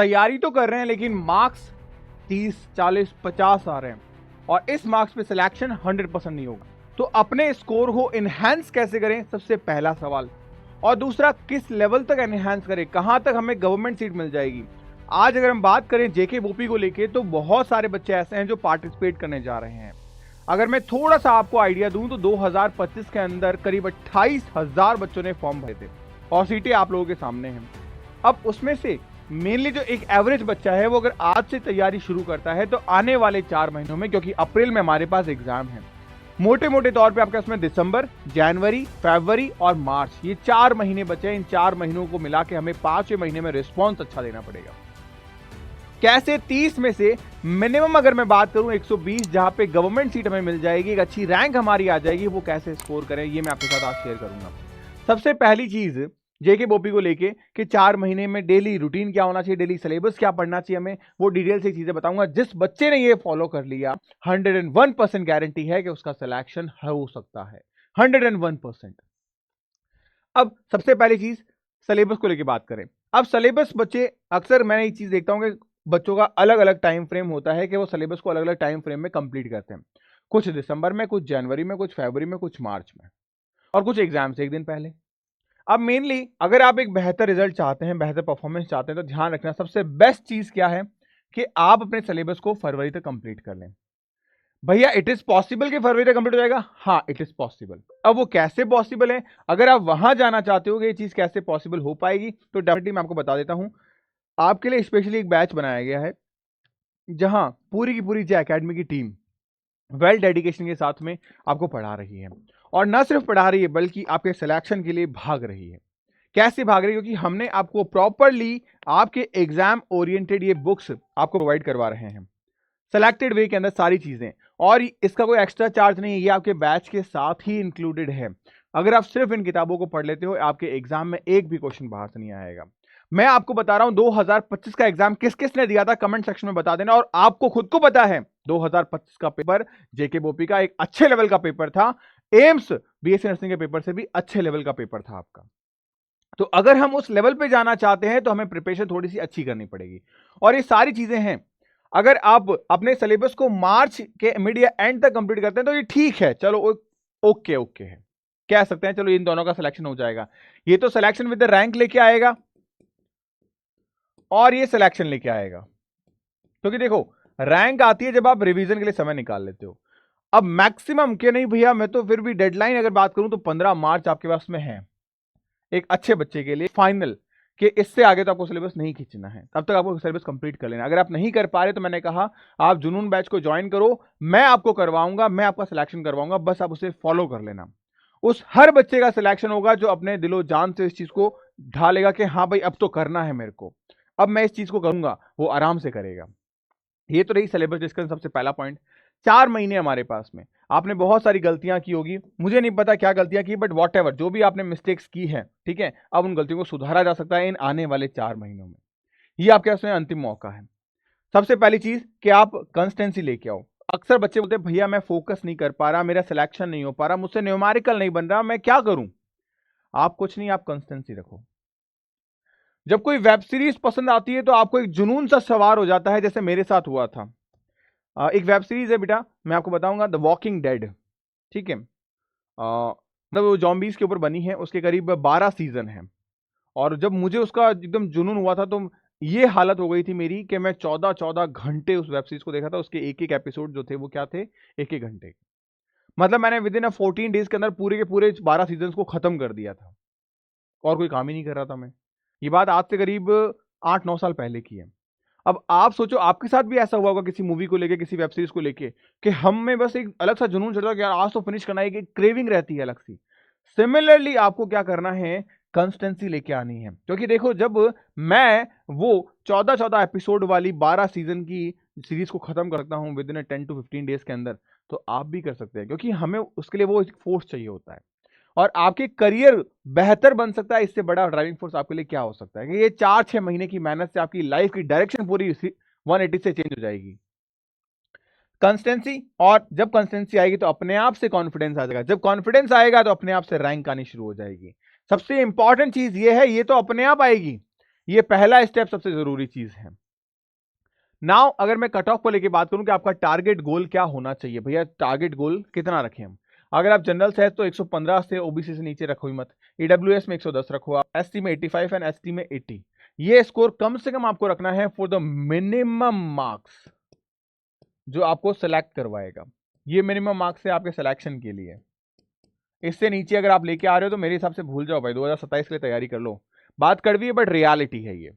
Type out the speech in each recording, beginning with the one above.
तैयारी तो कर रहे हैं लेकिन मार्क्स 30, 40, 50 आ रहे हैं और इस मार्क्स पे सिलेक्शन 100% नहीं होगा। तो अपने स्कोर को इनहैंस कैसे करें, सबसे पहला सवाल। और दूसरा, किस लेवल तक एनहांस करें, कहां तक हमें गवर्नमेंट सीट मिल जाएगी। आज अगर हम बात करें जेके बोपी को लेके तो बहुत सारे बच्चे ऐसे हैं जो पार्टिसिपेट करने जा रहे हैं। अगर मैं थोड़ा सा आपको आइडिया दूं तो 2025 के अंदर करीब 28,000 बच्चों ने फॉर्म भरे थे और सीटें आप लोगों के सामने हैं। अब उसमें से मेनली जो एक एवरेज बच्चा है वो अगर आज से तैयारी शुरू करता है तो आने वाले 4 महीनों में, क्योंकि अप्रैल में हमारे पास एग्जाम है, मोटे मोटे तौर पे आपके उसमें दिसंबर, जनवरी, फरवरी और मार्च, ये 4 महीने बचे हैं। इन 4 महीनों को मिला के हमें 5वें महीने में रिस्पॉन्स अच्छा देना पड़ेगा। कैसे? 30 में से मिनिमम अगर मैं बात करूं 120 जहां पे गवर्नमेंट सीट हमें मिल जाएगी, एक अच्छी रैंक हमारी आ जाएगी, वो कैसे स्कोर करें ये मैं आपके साथ आज शेयर करूंगा। सबसे पहली चीज जेके बोपी को लेके कि 4 महीने में डेली रूटीन क्या होना चाहिए, डेली सिलेबस क्या पढ़ना चाहिए हमें, वो डिटेल से चीजें बताऊंगा। जिस बच्चे ने ये फॉलो कर लिया 101% गारंटी है कि उसका सिलेक्शन हो सकता है, 101%। अब सबसे पहली चीज सिलेबस को लेके बात करें। अब सिलेबस बच्चे, अक्सर मैंने ये चीज देखता हूं कि बच्चों का अलग अलग टाइम फ्रेम होता है कि वो सिलेबस को अलग अलग टाइम फ्रेम में कंप्लीट करते हैं। कुछ दिसंबर में, कुछ जनवरी में, कुछ फरवरी में, कुछ मार्च में, और कुछ एग्जाम से एक दिन पहले। अब मेनली अगर आप एक बेहतर रिजल्ट चाहते हैं, बेहतर परफॉर्मेंस चाहते हैं तो ध्यान रखना सबसे बेस्ट चीज क्या है कि आप अपने सिलेबस को फरवरी तक कंप्लीट कर लें। भैया इट इज पॉसिबल कि फरवरी तक कंप्लीट हो जाएगा? हाँ, इट इज पॉसिबल। अब वो कैसे पॉसिबल है, अगर आप वहां जाना चाहते हो कि ये चीज कैसे पॉसिबल हो पाएगी तो डेफिनेटली मैं आपको बता देता हूं। आपके लिए स्पेशली एक बैच बनाया गया है जहां पूरी की पूरी जो एकेडमी की टीम वेल डेडिकेशन के साथ में आपको पढ़ा रही है, और न सिर्फ पढ़ा रही है बल्कि आपके सिलेक्शन के लिए भाग रही है। कैसे भाग रही है? क्योंकि हमने आपको प्रॉपरली आपके एग्जाम ओरिएंटेड ये बुक्स आपको प्रोवाइड करवा रहे हैं सिलेक्टेड वे के अंदर सारी चीजें, और इसका कोई एक्स्ट्रा चार्ज नहीं है, ये आपके बैच के साथ ही इंक्लूडेड है। अगर आप सिर्फ इन किताबों को पढ़ लेते हो आपके एग्जाम में एक भी क्वेश्चन बाहर से नहीं आएगा। मैं आपको बता रहा हूं 2025 का एग्जाम किस किस ने दिया था, कमेंट सेक्शन में बता देना। और आपको खुद को पता है 2025 का पेपर जेके बोपी का एक अच्छे लेवल का पेपर था, एम्स बीएससी नर्सिंग के पेपर से भी अच्छे लेवल का पेपर था आपका। तो अगर हम उस लेवल पे जाना चाहते हैं तो हमें प्रिपरेशन थोड़ी सी अच्छी करनी पड़ेगी, और ये सारी चीजें हैं। अगर आप अपने सिलेबस को मार्च के मिड या एंड तक कंप्लीट करते हैं तो ये ठीक है, चलो ओके ओके है, कह सकते हैं चलो इन दोनों का सिलेक्शन हो जाएगा। ये तो सिलेक्शन विद द रैंक लेके आएगा और ये सिलेक्शन लेके आएगा, क्योंकि देखो रैंक आती है जब आप रिवीजन के लिए समय निकाल लेते हो। अब मैक्सिमम के नहीं भैया, मैं तो फिर भी डेडलाइन अगर बात करूं तो 15 मार्च आपके पास में है एक अच्छे बच्चे के लिए फाइनल, कि इससे आगे तो आपको सिलेबस नहीं खींचना है, तब तक आपको सिलेबस कंप्लीट कर लेना। अगर आप नहीं कर पा रहे तो मैंने कहा आप जुनून बैच को ज्वाइन करो, मैं आपको करवाऊंगा, मैं आपका सिलेक्शन करवाऊंगा, बस आप उसे फॉलो कर लेना। उस हर बच्चे का सिलेक्शन होगा जो अपने दिलो जान से इस चीज को ढालेगा कि हाँ भाई अब तो करना है मेरे को, अब मैं इस चीज को करूंगा, वो आराम से करेगा। ये तो रही सिलेबस डिस्कशन, सबसे पहला पॉइंट। 4 महीने हमारे पास में, आपने बहुत सारी गलतियां की होगी, मुझे नहीं पता क्या गलतियां की, बट वॉट एवर जो भी आपने मिस्टेक्स की है, ठीक है, अब उन गलतियों को सुधारा जा सकता है इन आने वाले 4 महीनों में। ये आपके पास में अंतिम मौका है। सबसे पहली चीज कि आप कंसिस्टेंसी लेके आओ। अक्सर बच्चे बोलते हैं भैया मैं फोकस नहीं कर पा रहा, मेरा सिलेक्शन नहीं हो पा रहा, मुझसे न्यूमेरिकल नहीं बन रहा, मैं क्या करूं? आप कुछ नहीं, आप कंसिस्टेंसी रखो। जब कोई वेब सीरीज पसंद आती है तो आपको एक जुनून सा सवार हो जाता है, जैसे मेरे साथ हुआ था। एक वेब सीरीज है बेटा, मैं आपको बताऊंगा, द वॉकिंग डेड, ठीक है। मतलब वो जॉम्बीज के ऊपर बनी है, उसके करीब 12 सीजन है। और जब मुझे उसका एकदम जुनून हुआ था तो ये हालत हो गई थी मेरी कि मैं 14-14 घंटे उस वेब सीरीज को देखा था। उसके एक एक एपिसोड जो थे वो क्या थे, एक एक घंटे। मतलब मैंने विद इन 14 डेज के अंदर पूरे के पूरे 12 सीजन को खत्म कर दिया था, और कोई काम ही नहीं कर रहा था मैं। ये बात आज से करीब 8-9 साल पहले की है। अब आप सोचो आपके साथ भी ऐसा हुआ होगा किसी मूवी को लेके, किसी वेब सीरीज को लेके, कि हम में बस एक अलग सा जुनून चढ़ता है कि यार आज तो फिनिश करना है, एक क्रेविंग रहती है अलग सी। सिमिलरली आपको क्या करना है, कंसिस्टेंसी लेके आनी है। क्योंकि देखो जब मैं वो 14-14 एपिसोड वाली 12 सीजन की सीरीज को खत्म करता हूं विद इन 10 to 15 डेज के अंदर, तो आप भी कर सकते हैं, क्योंकि हमें उसके लिए वो फोर्स चाहिए होता है। और आपके करियर बेहतर बन सकता है, इससे बड़ा ड्राइविंग फोर्स आपके लिए क्या हो सकता है कि ये 4-6 महीने की मेहनत से आपकी लाइफ की डायरेक्शन पूरी 180 से चेंज हो जाएगी। कंसिस्टेंसी, और जब कंसिस्टेंसी आएगी तो अपने आप से कॉन्फिडेंस आ जाएगा, जब कॉन्फिडेंस आएगा तो अपने आप से रैंक आनी शुरू हो जाएगी। सबसे इंपॉर्टेंट चीज ये है, ये तो अपने आप आएगी, ये पहला स्टेप सबसे जरूरी चीज है। नाउ अगर मैं कट ऑफ को लेके बात करूं कि आपका टारगेट गोल क्या होना चाहिए, भैया टारगेट गोल कितना रखें हम। अगर आप जनरल से है तो 115 से, ओबीसी से नीचे रखो ही मत। ईडब्ल्यूएस में 110 रखो आप, एसटी में 85 एंड एसटी में 80। ये स्कोर कम से कम आपको रखना है फॉर द मिनिमम मार्क्स जो आपको सेलेक्ट करवाएगा। ये मिनिमम मार्क्स है आपके सिलेक्शन के लिए। इससे नीचे अगर आप लेके आ रहे हो तो मेरे हिसाब से भूल जाओ भाई, 2027 के लिए तैयारी कर लो। बात कड़वी है बट रियलिटी है ये।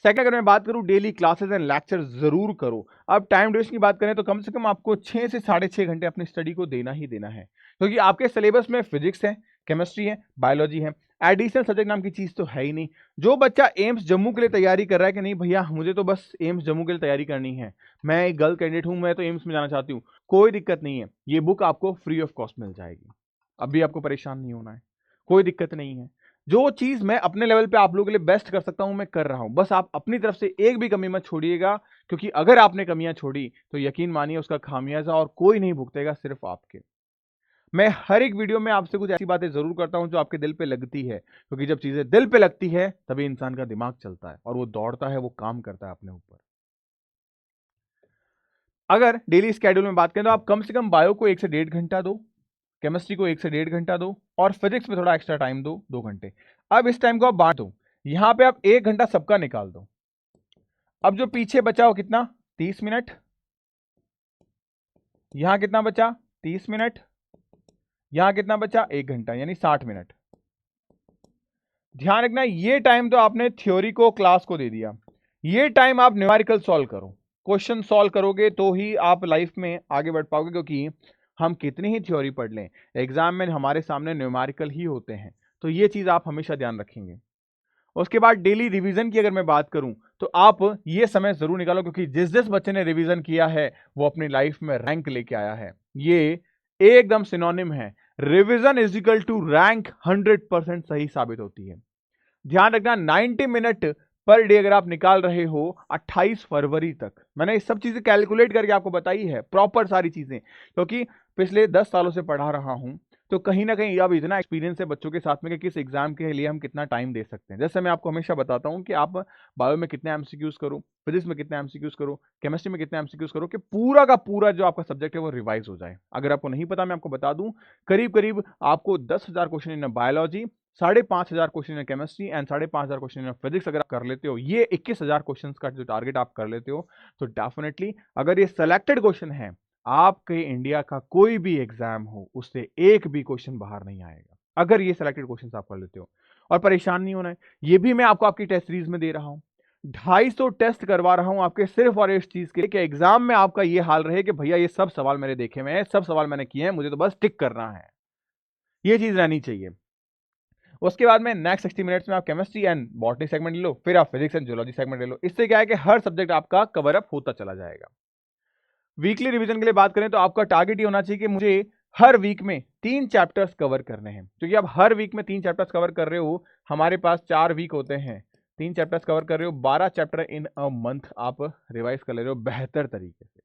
सेकंड अगर मैं बात करूं, डेली क्लासेस एंड लेक्चर जरूर करो। अब टाइम ड्यूरेशन की बात करें तो कम से कम आपको 6 से 6.5 घंटे अपनी स्टडी को देना ही देना है, क्योंकि आपके सिलेबस में फिजिक्स है, केमिस्ट्री है, बायोलॉजी है, एडिशनल सब्जेक्ट नाम की चीज तो है ही नहीं। जो बच्चा एम्स जम्मू के लिए तैयारी कर रहा है कि नहीं भैया मुझे तो बस एम्स जम्मू के लिए तैयारी करनी है, मैं एक गर्ल कैंडिडेट हूं, मैं तो एम्स में जाना चाहती हूँ, कोई दिक्कत नहीं है, ये बुक आपको फ्री ऑफ कॉस्ट मिल जाएगी। अभी आपको परेशान नहीं होना है, कोई दिक्कत नहीं है। जो चीज मैं अपने लेवल पे आप लोगों के लिए बेस्ट कर सकता हूं मैं कर रहा हूं, बस आप अपनी तरफ से एक भी कमी मत छोड़िएगा, क्योंकि अगर आपने कमियां छोड़ी तो यकीन मानिए उसका खामियाजा और कोई नहीं भुगतेगा, सिर्फ आपके। मैं हर एक वीडियो में आपसे कुछ ऐसी बातें जरूर करता हूं जो आपके दिल पे लगती है, क्योंकि जब चीजें दिल पे लगती है तभी इंसान का दिमाग चलता है और वो दौड़ता है, वो काम करता है अपने ऊपर। अगर डेली स्केड्यूल में बात करें तो आप कम से कम बायो को 1 से 1.5 घंटा दो, केमिस्ट्री को 1 से 1.5 घंटा दो, और फिजिक्स में थोड़ा एक्स्ट्रा टाइम दो, 2 घंटे। अब इस टाइम को आप बांट दो, यहां पे आप 1 घंटा सबका निकाल दो। अब जो पीछे बचा हो कितना, 30 मिनट। यहां कितना बचा, 30 मिनट। यहां कितना बचा, 1 घंटा, यानी 60 मिनट। ध्यान रखना ये टाइम तो आपने थ्योरी को, क्लास को दे दिया, ये टाइम आप न्यूमेरिकल सॉल्व करो। क्वेश्चन सॉल्व करोगे तो ही आप लाइफ में आगे बढ़ पाओगे, क्योंकि हम कितनी ही थ्योरी पढ़ लें, एग्जाम में हमारे सामने न्यूमेरिकल ही होते हैं। तो ये चीज आप हमेशा ध्यान रखेंगे। उसके बाद डेली रिवीजन की अगर मैं बात करूं तो आप ये समय जरूर निकालो, क्योंकि जिस जिस बच्चे ने रिवीजन किया है वो अपनी लाइफ में रैंक लेके आया है। ये एकदम सिनोनिम है, revision is equal to rank 100% सही साबित होती है। ध्यान रखना 90 मिनट पर डे अगर आप निकाल रहे हो 28 फरवरी तक, मैंने ये सब चीजें कैलकुलेट करके आपको बताई है प्रॉपर सारी चीजें, क्योंकि पिछले 10 सालों से पढ़ा रहा हूं, तो कहीं ना कहीं अब इतना एक्सपीरियंस है बच्चों के साथ में कि किस एग्जाम के लिए हम कितना टाइम दे सकते हैं। जैसे मैं आपको हमेशा बताता हूं कि आप बायो में कितने एमसीक्यूज करो, फिजिक्स में कितने एमसीक्यूज करो, केमिस्ट्री में कितने एमसीक्यूज करो, कि पूरा का पूरा जो आपका सब्जेक्ट है वो रिवाइज हो जाए। अगर आपको नहीं पता मैं आपको बता दूं, करीब करीब आपको 10,000 question in biology, 5,500 question in chemistry and 5,500 question in physics अगर आप कर लेते हो, ये 21,000 क्वेश्चन का जो टारगेट आप कर लेते हो, तो डेफिनेटली अगर ये सेलेक्टेड क्वेश्चन है, आपके इंडिया का कोई भी एग्जाम हो उससे एक भी क्वेश्चन बाहर नहीं आएगा, अगर ये सिलेक्टेड क्वेश्चन आप कर लेते हो। और परेशान नहीं होना है, ये भी मैं आपको आपकी टेस्ट सीरीज में दे रहा हूं, 250 टेस्ट करवा रहा हूं आपके सिर्फ और इस चीज के लिए कि एग्जाम में आपका ये हाल रहे कि भैया ये सब सवाल मैंने देखे हुए हैं, सब सवाल मैंने किए हैं, मुझे तो बस टिक करना है, ये चीज रहनी चाहिए। उसके बाद में नेक्स्ट 60 मिनट्स में आप केमिस्ट्री एंड बॉटनी सेगमेंट ले लो, फिर आप फिजिक्स एंड जियोलॉजी सेगमेंट ले लो। इससे क्या है कि हर सब्जेक्ट आपका कवर अप होता चला जाएगा। वीकली रिवीजन के लिए बात करें तो आपका टारगेट ये होना चाहिए कि मुझे हर वीक में 3 चैप्टर्स कवर करने हैं, क्योंकि आप हर वीक में 3 चैप्टर्स कवर कर रहे हो, हमारे पास 4 वीक होते हैं, 3 चैप्टर्स कवर कर रहे हो, 12 चैप्टर इन अ मंथ आप रिवाइज कर ले रहे हो बेहतर तरीके से।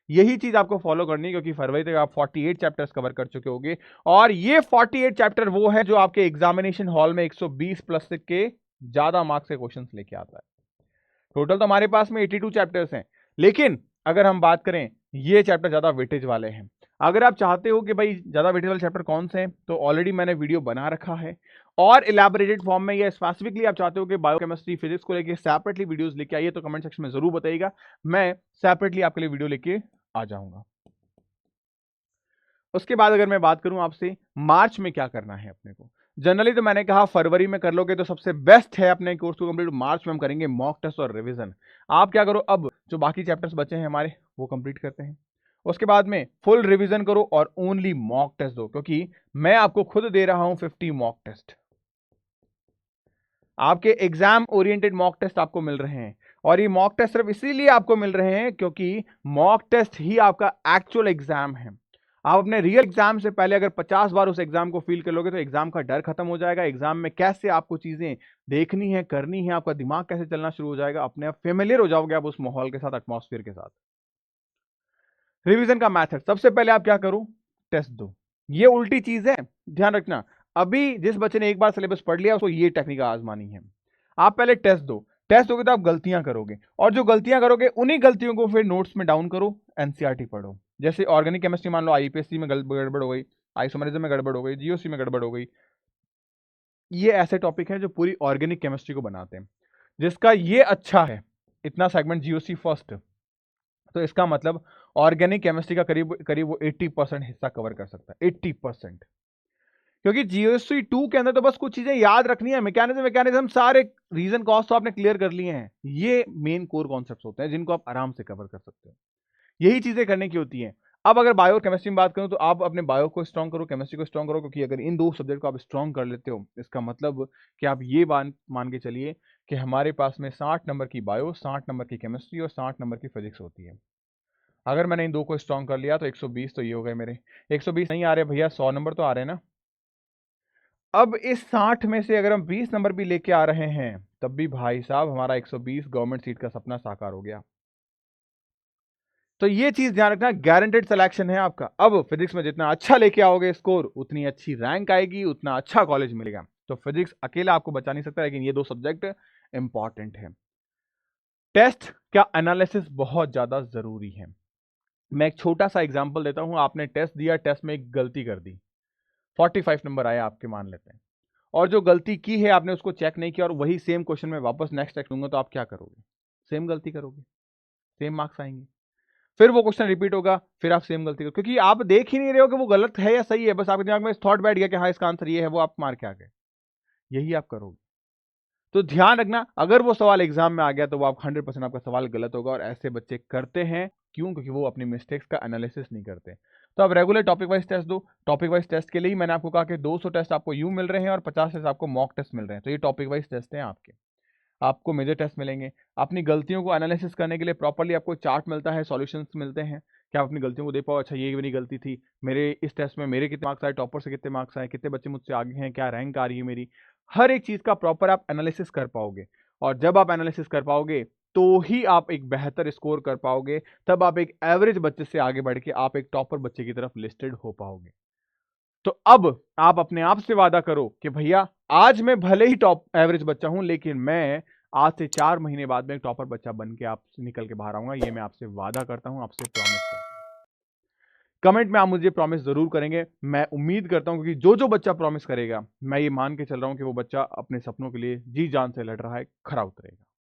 यही चीज आपको फॉलो करनी है, क्योंकि फरवरी तक आप 48 चैप्टर्स कवर कर चुके होंगे, और ये 48 चैप्टर वो है जो आपके एग्जामिनेशन हॉल में 120 प्लस के ज्यादा मार्क्स के क्वेश्चंस लेके आता है। टोटल तो हमारे पास में 82 चैप्टर्स हैं, लेकिन अगर हम बात करें ये चैप्टर ज्यादा वेटेज वाले हैं। अगर आप चाहते हो कि भाई ज्यादा वेटेज वाले चैप्टर कौन से हैं, तो ऑलरेडी मैंने वीडियो बना रखा है, और इलैबोरेटेड फॉर्म में, या स्पेसिफिकली आप चाहते हो कि बायोकेमिस्ट्री फिजिक्स को लेके सेपरेटली वीडियोस लेके आइए, तो कमेंट सेक्शन में जरूर बताइएगा, मैं सेपरेटली आपके लिए वीडियो लेके आ जाऊंगा। उसके बाद अगर मैं बात करूं आपसे मार्च में क्या करना है अपने को, जनरली तो मैंने कहा फरवरी में कर लोगे तो सबसे बेस्ट है अपने कोर्स को कंप्लीट। मार्च में हम करेंगे मॉक टेस्ट और रिवीजन। आप क्या करो, अब जो बाकी चैप्टर्स बचे हैं हमारे वो कंप्लीट करते हैं, उसके बाद में फुल रिवीजन करो और ओनली मॉक टेस्ट दो, क्योंकि मैं आपको खुद दे रहा हूं 50 मॉक टेस्ट। आपके एग्जाम ओरिएंटेड मॉक टेस्ट आपको मिल रहे हैं, और ये मॉक टेस्ट सिर्फ इसीलिए आपको मिल रहे हैं क्योंकि मॉक टेस्ट ही आपका एक्चुअल एग्जाम है। आप अपने रियल एग्जाम से पहले अगर 50 बार उस एग्जाम को फील कर लोगे तो एग्जाम का डर खत्म हो जाएगा, एग्जाम में कैसे आपको चीजें देखनी है, करनी है, आपका दिमाग कैसे चलना शुरू हो जाएगा, अपने आप फेमिलियर हो जाओगे आप उस माहौल के साथ, एटमॉस्फेयर के साथ। रिवीजन का मेथड, सबसे पहले आप क्या करो, टेस्ट दो। ये उल्टी चीज है, ध्यान रखना। अभी जिस बच्चे ने एक बार सिलेबस पढ़ लिया उसको ये टेक्निक आजमानी है। आप पहले टेस्ट दो, टेस्ट दोगे तो आप गलतियां करोगे, और जो गलतियां करोगे उन्हीं गलतियों को फिर नोट्स में डाउन करो, एनसीईआरटी पढ़ो। जैसे ऑर्गेनिक केमिस्ट्री मान लो आईपीएससी में गड़बड़ हो गई, आइसोमरिज्म में गड़बड़ हो गई, जीओसी में गड़बड़ हो गई, ये ऐसे टॉपिक हैं जो पूरी ऑर्गेनिक केमिस्ट्री को बनाते हैं। जिसका ये अच्छा है, इतना सेगमेंट जीओसी फर्स्ट, तो इसका मतलब ऑर्गेनिक केमिस्ट्री का करीब करीब वो 80% हिस्सा कवर कर सकता है, 80%। क्योंकि जीओसी 2 के अंदर तो बस कुछ चीजें याद रखनी है, मैकेनिज्म सारे रीजन कॉज तो आपने क्लियर कर लिए हैं। ये मेन कोर कॉन्सेप्ट्स होते हैं जिनको आप आराम से कवर कर सकते हो, यही चीजें करने की होती हैं। अब अगर बायो और केमिस्ट्री में बात करूं तो आप अपने बायो को स्ट्रॉन्ग करो, केमिस्ट्री को स्ट्रॉन्ग करो, क्योंकि अगर इन दो सब्जेक्ट को आप स्ट्रॉन्ग कर लेते हो, इसका मतलब कि आप ये मान के चलिए कि हमारे पास में 60 नंबर की बायो, 60 नंबर की केमिस्ट्री और 60 नंबर की फिजिक्स होती है। अगर मैंने इन दो को स्ट्रॉन्ग कर लिया तो 120 तो ये हो गए मेरे। 120 नहीं आ रहे भैया, 100 नंबर तो आ रहे हैं ना। अब इस 60 में से अगर हम 20 नंबर भी लेके आ रहे हैं, तब भी भाई साहब हमारा 120 गवर्नमेंट सीट का सपना साकार हो गया। तो ये चीज ध्यान रखना, गारंटेड सिलेक्शन है आपका। अब फिजिक्स में जितना अच्छा लेके आओगे स्कोर, उतनी अच्छी रैंक आएगी, उतना अच्छा कॉलेज मिलेगा। तो फिजिक्स अकेला आपको बचा नहीं सकता, लेकिन ये दो सब्जेक्ट इंपॉर्टेंट है। टेस्ट का एनालिसिस बहुत ज्यादा जरूरी है। मैं एक छोटा सा एग्जांपल देता हूं। आपने टेस्ट दिया, टेस्ट में एक गलती कर दी, 45 नंबर आया आपके, मान लेते हैं, और जो गलती की है आपने उसको चेक नहीं किया, और वही सेम क्वेश्चन में वापस नेक्स्ट टेस्ट दूंगा, तो आप क्या करोगे? सेम गलती करोगे, सेम मार्क्स आएंगे। फिर वो क्वेश्चन रिपीट होगा, फिर आप सेम गलती करो, क्योंकि आप देख ही नहीं रहे हो कि वो गलत है या सही है, बस आपके दिमाग में थॉट बैठ गया कि हाँ इसका आंसर ये है, वो आप मार के आ गए। यही आप करोगे। तो ध्यान रखना, अगर वो सवाल एग्जाम में आ गया तो वो आप 100% आपका सवाल गलत होगा, और ऐसे बच्चे करते हैं। क्यों? क्योंकि वो अपनी मिस्टेक्स का एनालिसिस नहीं करते। तो आप रेगुलर टॉपिक वाइज टेस्ट दो। टॉपिक वाइज टेस्ट के लिए ही मैंने आपको कहा कि 200 टेस्ट आपको यूं मिल रहे हैं और 50 टेस्ट आपको मॉक टेस्ट मिल रहे हैं। तो ये टॉपिक वाइज टेस्ट हैं आपके। आपको मेजर टेस्ट मिलेंगे। अपनी गलतियों को एनालिसिस करने के लिए प्रॉपर्ली आपको चार्ट मिलता है, सॉल्यूशंस मिलते हैं कि आप अपनी गलतियों को देख पाओ। अच्छा, ये मेरी गलती थी, मेरे इस टेस्ट में मेरे कितने मार्क्स आए, टॉपर से कितने मार्क्स आए, कितने बच्चे मुझसे आगे हैं, क्या रैंक आ रही है मेरी। हर एक चीज का प्रॉपर आप एनालिसिस कर पाओगे, और जब आप एनालिसिस कर पाओगे तो ही आप एक बेहतर स्कोर कर पाओगे। तब आप एक एवरेज बच्चे से आगे बढ़ के आप एक टॉपर बच्चे की तरफ लिस्टेड हो पाओगे। तो अब आप अपने आप से वादा करो कि भैया आज मैं भले ही टॉप एवरेज बच्चा हूं, लेकिन मैं आज से 4 महीने बाद में एक टॉपर बच्चा बन के आप निकल के बाहर आऊंगा। ये मैं आपसे वादा करता हूं, आपसे प्रॉमिस करता हूं। कमेंट में आप मुझे प्रॉमिस जरूर करेंगे। मैं उम्मीद करता हूं, क्योंकि जो जो बच्चा प्रॉमिस करेगा, मैं ये मान के चल रहा हूं कि वो बच्चा अपने सपनों के लिए जी जान से लड़ रहा है, खरा उतरेगा।